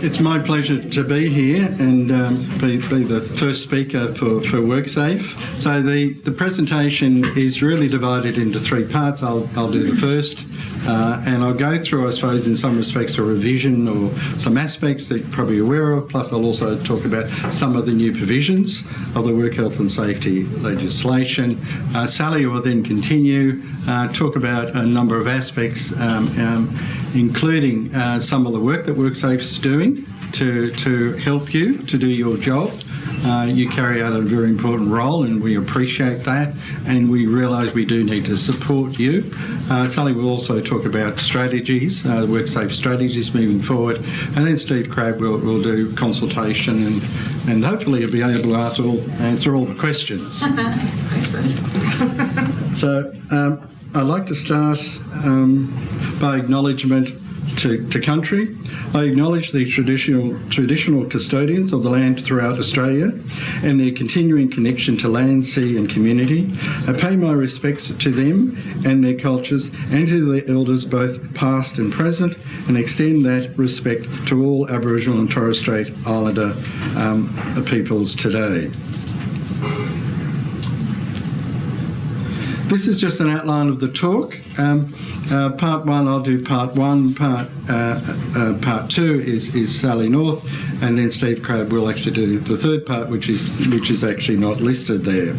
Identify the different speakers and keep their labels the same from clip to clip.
Speaker 1: It's my pleasure to be here and be the first speaker for WorkSafe. So the presentation is really divided into three parts. I'll do the first and I'll go through, I suppose, in some respects a revision or some aspects that you're probably aware of, plus I'll also talk about some of the new provisions of the work health and safety legislation. Sally will then continue, talk about a number of aspects, including some of the work that WorkSafe's doing to help you to do your job. You carry out a very important role and we appreciate that, and we realise we do need to support you. Sally will also talk about strategies, the WorkSafe strategies moving forward, and then Steve Crabb will do consultation and hopefully you'll be able to answer all the questions. So I'd like to start by acknowledgement to country. I acknowledge the traditional custodians of the land throughout Australia and their continuing connection to land, sea and community. I pay my respects to them and their cultures and to their elders both past and present, and extend that respect to all Aboriginal and Torres Strait Islander peoples today. This is just an outline of the talk. Part one, I'll do part one. Part two is Sally North, and then Steve Crabb will actually do the third part, which is actually not listed there.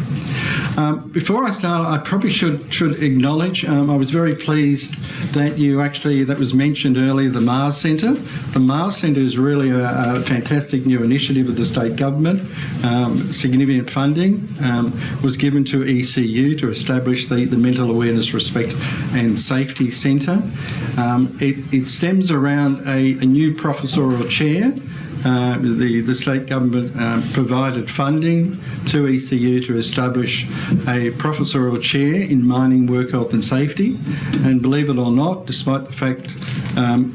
Speaker 1: Before I start, I probably should acknowledge, I was very pleased that that was mentioned earlier, the Mars Centre. The Mars Centre is really a fantastic new initiative of the state government. Significant funding was given to ECU to establish the Mental Awareness, Respect and Safety Centre. It stems around a new professorial chair. The state government provided funding to ECU to establish a professorial chair in mining, work health and safety. And believe it or not, despite the fact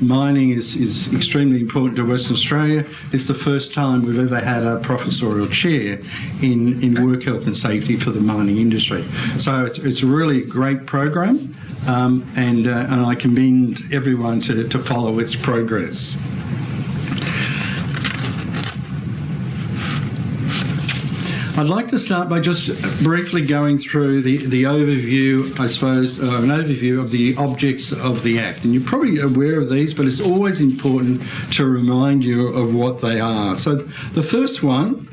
Speaker 1: mining is extremely important to Western Australia, it's the first time we've ever had a professorial chair in work health and safety for the mining industry. So it's a really great program, and I commend everyone to follow its progress. I'd like to start by just briefly going through the overview, I suppose, an overview of the objects of the Act. And you're probably aware of these, but it's always important to remind you of what they are. So the first one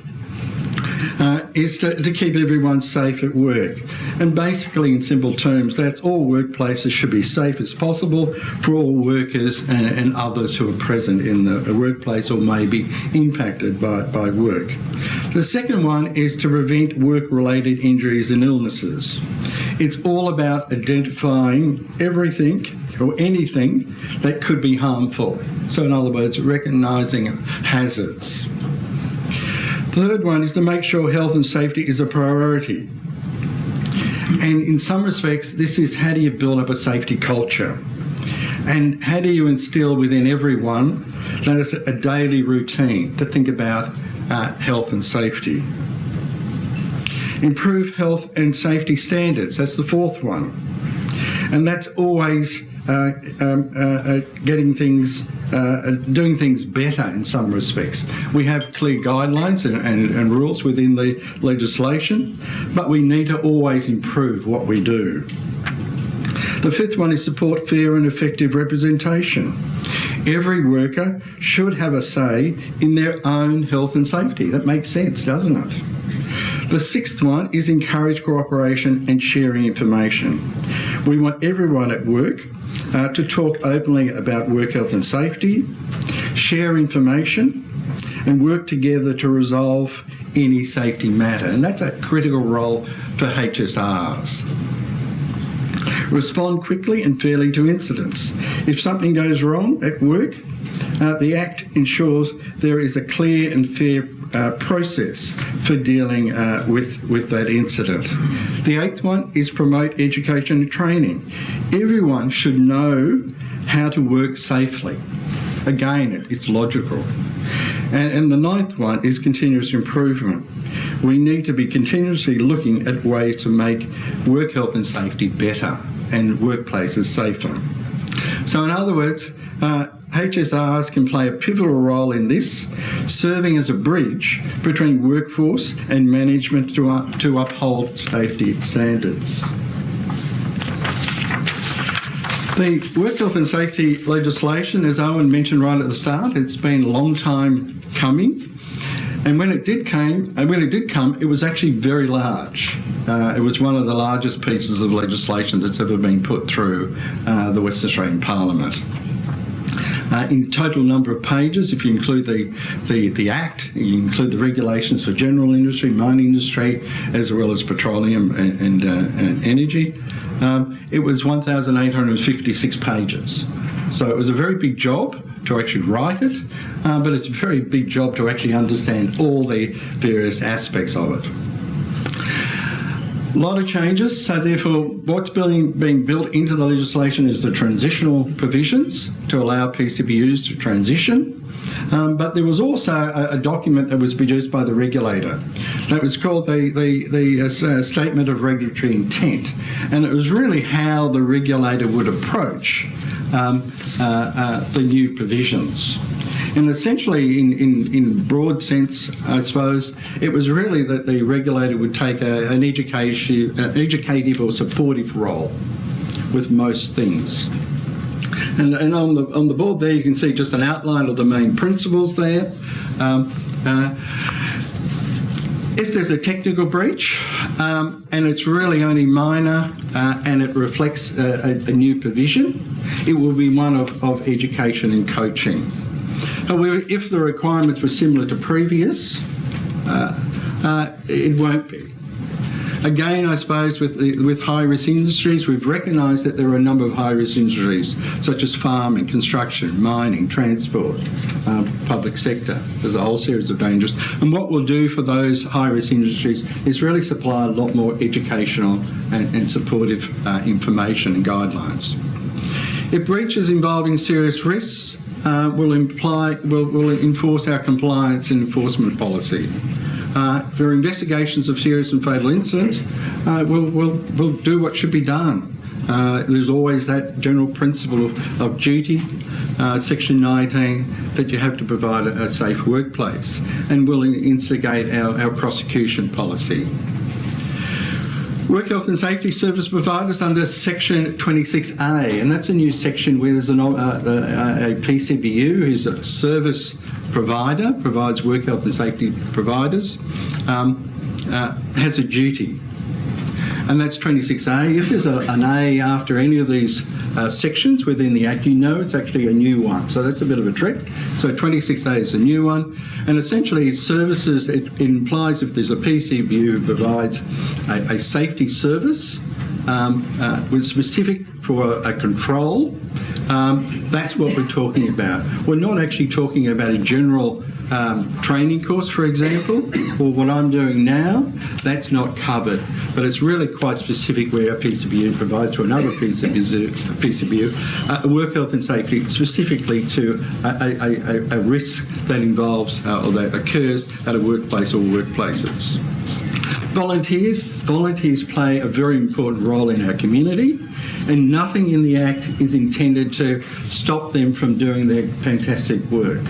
Speaker 1: is to keep everyone safe at work. And basically, in simple terms, that's all workplaces should be safe as possible for all workers and others who are present in the workplace or may be impacted by work. The second one is to prevent work-related injuries and illnesses. It's all about identifying everything or anything that could be harmful. So in other words, recognising hazards. The third one is to make sure health and safety is a priority. And in some respects, this is how do you build up a safety culture? And how do you instill within everyone that it's a daily routine to think about health and safety? Improve health and safety standards, that's the fourth one. And that's always getting things, doing things better in some respects. We have clear guidelines and rules within the legislation, but we need to always improve what we do. The fifth one is support fair and effective representation. Every worker should have a say in their own health and safety. That makes sense, doesn't it? The sixth one is encourage cooperation and sharing information. We want everyone at work to talk openly about work health and safety, share information, and work together to resolve any safety matter. And that's a critical role for HSRs. Respond quickly and fairly to incidents. If something goes wrong at work, the Act ensures there is a clear and fair process for dealing with that incident. The eighth one is promote education and training. Everyone should know how to work safely. Again, it's logical. And the ninth one is continuous improvement. We need to be continuously looking at ways to make work health and safety better and workplaces safer. So in other words, HSRs can play a pivotal role in this, serving as a bridge between workforce and management to uphold safety standards. The work health and safety legislation, as Owen mentioned right at the start, it's been a long time coming. And when it did come, it was actually very large. It was one of the largest pieces of legislation that's ever been put through the Western Australian Parliament. In total number of pages, if you include the Act, you include the regulations for general industry, mining industry, as well as petroleum and energy, it was 1,856 pages. So it was a very big job to actually write it, but it's a very big job to actually understand all the various aspects of it. A lot of changes, so therefore what's being built into the legislation is the transitional provisions to allow PCBUs to transition. But there was also a document that was produced by the regulator that was called the Statement of Regulatory Intent, and it was really how the regulator would approach the new provisions. And essentially, in broad sense, I suppose, it was really that the regulator would take an educative or supportive role with most things. And on the board there, you can see just an outline of the main principles there. If there's a technical breach and it's really only minor and it reflects a new provision, it will be one of education and coaching. However, if the requirements were similar to previous, it won't be. Again, I suppose with high-risk industries, we've recognised that there are a number of high-risk industries, such as farming, construction, mining, transport, public sector. There's a whole series of dangers. And what we'll do for those high-risk industries is really supply a lot more educational and supportive information and guidelines. If breaches involving serious risks will enforce our compliance and enforcement policy. For investigations of serious and fatal incidents, we'll do what should be done. There's always that general principle of duty, Section 19, that you have to provide a safe workplace, and we'll instigate our prosecution policy. Work health and safety service providers under Section 26A, and that's a new section where there's a PCBU who's a service provider, provides work health and safety providers, has a duty. And that's 26A. If there's an A after any of these sections within the Act, you know it's actually a new one. So that's a bit of a trick. So 26A is a new one. And essentially services, it implies if there's a PCBU who provides a safety service with specific for a control, that's what we're talking about. We're not actually talking about a general training course, for example, or what I'm doing now. That's not covered, but it's really quite specific where a PCBU provides to another PCBU work health and safety specifically to a risk that involves or that occurs at a workplace or workplaces. Volunteers play a very important role in our community, and nothing in the Act is intended to stop them from doing their fantastic work.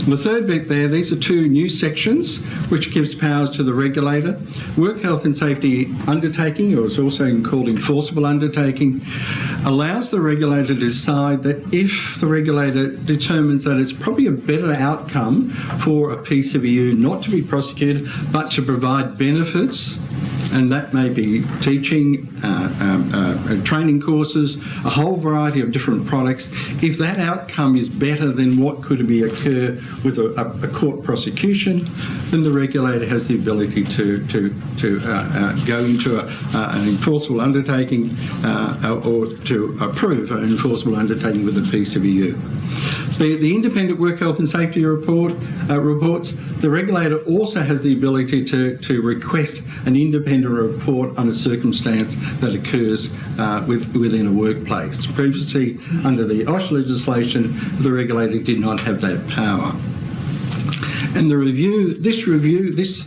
Speaker 1: The third bit there, these are two new sections which gives powers to the regulator. Work health and safety undertaking, or it's also called enforceable undertaking, allows the regulator to decide that if the regulator determines that it's probably a better outcome for a PCBU not to be prosecuted but to provide benefits, and that may be teaching, training courses, a whole variety of different products. If that outcome is better than what could occur with a court prosecution, then the regulator has the ability to go into an enforceable undertaking or to approve an enforceable undertaking with the PCBU. The independent work health and safety reports, the regulator also has the ability to request an independent report on a circumstance that occurs within a workplace. Previously, under the OSH legislation, the regulator did not have that power. And this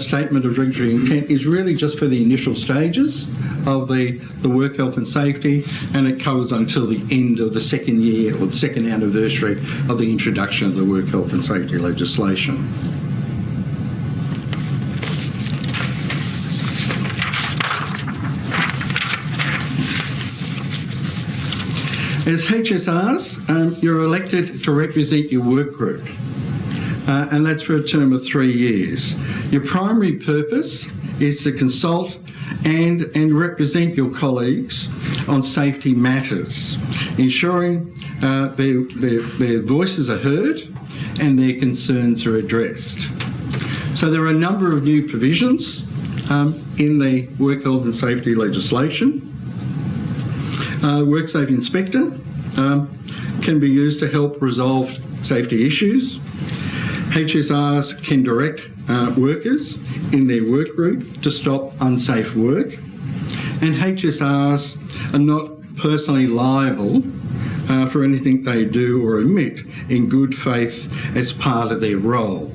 Speaker 1: statement of regulatory intent is really just for the initial stages of the work health and safety, and it covers until the end of the second year or the second anniversary of the introduction of the work health and safety legislation. As HSRs, you're elected to represent your work group, and that's for a term of 3 years. Your primary purpose is to consult and represent your colleagues on safety matters, ensuring their voices are heard and their concerns are addressed. So there are a number of new provisions in the work health and safety legislation. WorkSafe Inspector can be used to help resolve safety issues. HSRs can direct workers in their work group to stop unsafe work, and HSRs are not personally liable for anything they do or omit in good faith as part of their role.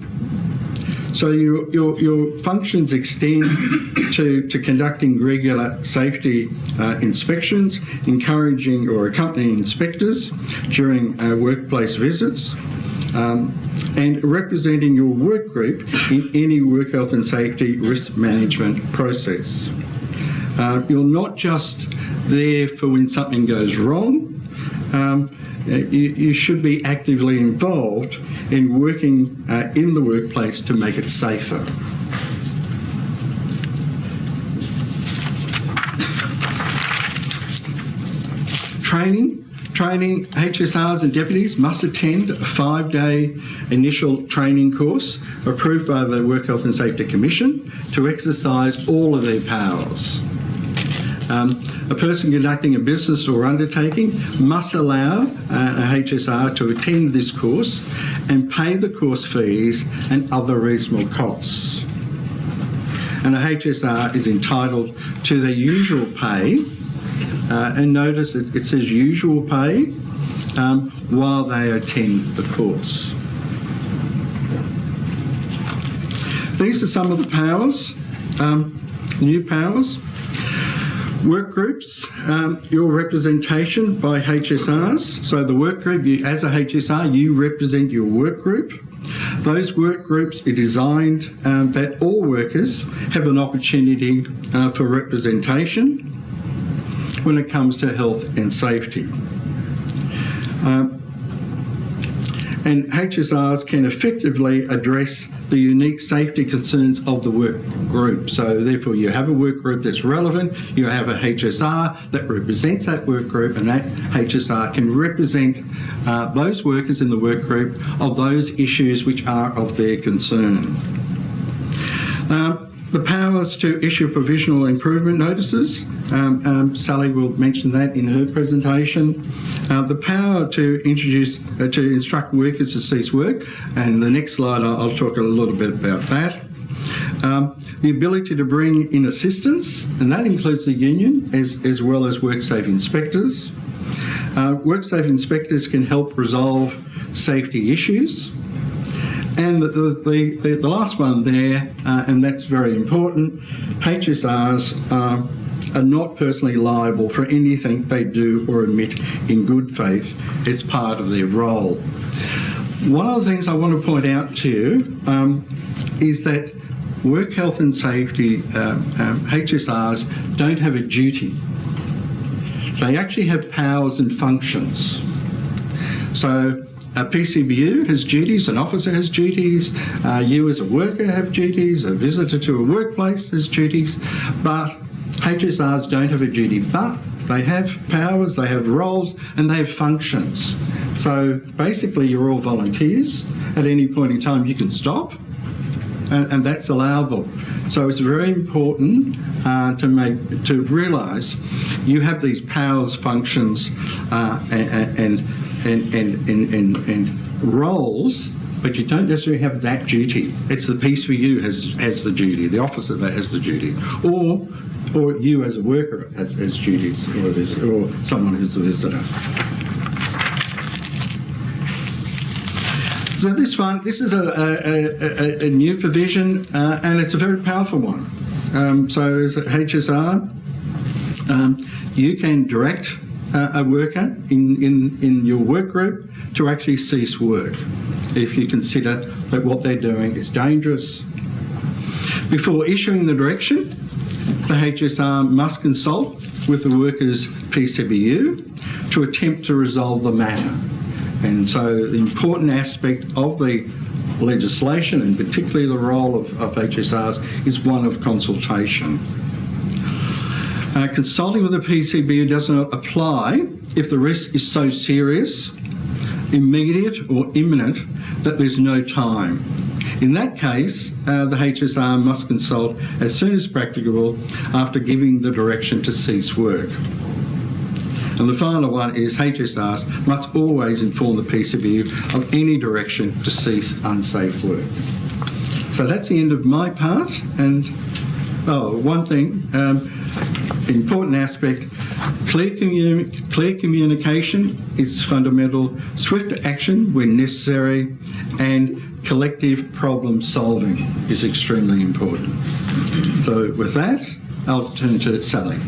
Speaker 1: So your functions extend to conducting regular safety inspections, encouraging or accompanying inspectors during workplace visits, and representing your work group in any work health and safety risk management process. You're not just there for when something goes wrong. You should be actively involved in working in the workplace to make it safer. Training, HSRs and deputies must attend a 5-day initial training course approved by the Work Health and Safety Commission to exercise all of their powers. A person conducting a business or undertaking must allow a HSR to attend this course and pay the course fees and other reasonable costs. And a HSR is entitled to their usual pay, and notice it says usual pay while they attend the course. These are some of the powers, new powers. Work groups, your representation by HSRs. So the work group, as a HSR, you represent your work group. Those work groups are designed that all workers have an opportunity for representation when it comes to health and safety. And HSRs can effectively address the unique safety concerns of the work group. So therefore you have a work group that's relevant, you have a HSR that represents that work group, and that HSR can represent those workers in the work group of those issues which are of their concern. The powers to issue provisional improvement notices, Sally will mention that in her presentation. The power to instruct workers to cease work, and the next slide I'll talk a little bit about that. The ability to bring in assistance, and that includes the union as well as WorkSafe inspectors. WorkSafe inspectors can help resolve safety issues. And the last one there, and that's very important, HSRs are not personally liable for anything they do or omit in good faith as part of their role. One of the things I want to point out to you is that work health and safety, HSRs don't have a duty. They actually have powers and functions. So a PCBU has duties, an officer has duties, you as a worker have duties, a visitor to a workplace has duties, but HSRs don't have a duty, but they have powers, they have roles, and they have functions. So basically you're all volunteers. At any point in time you can stop, and that's allowable. So it's very important to realise you have these powers, functions, and roles, but you don't necessarily have that duty. It's the PCBU has the duty, the officer that has the duty, or you as a worker has duties, or someone who's a visitor. So this is a new provision, and it's a very powerful one. So as a HSR, you can direct a worker in your work group to actually cease work if you consider that what they're doing is dangerous. Before issuing the direction, the HSR must consult with the worker's PCBU to attempt to resolve the matter. And so the important aspect of the legislation, and particularly the role of HSRs, is one of consultation. Consulting with the PCBU does not apply if the risk is so serious, immediate or imminent that there's no time. In that case, the HSR must consult as soon as practicable after giving the direction to cease work. And the final one is HSRs must always inform the PCBU of any direction to cease unsafe work. So that's the end of my part. And one thing, important aspect, clear communication is fundamental, swift action when necessary, and collective problem solving is extremely important. So with that, I'll turn to Sally.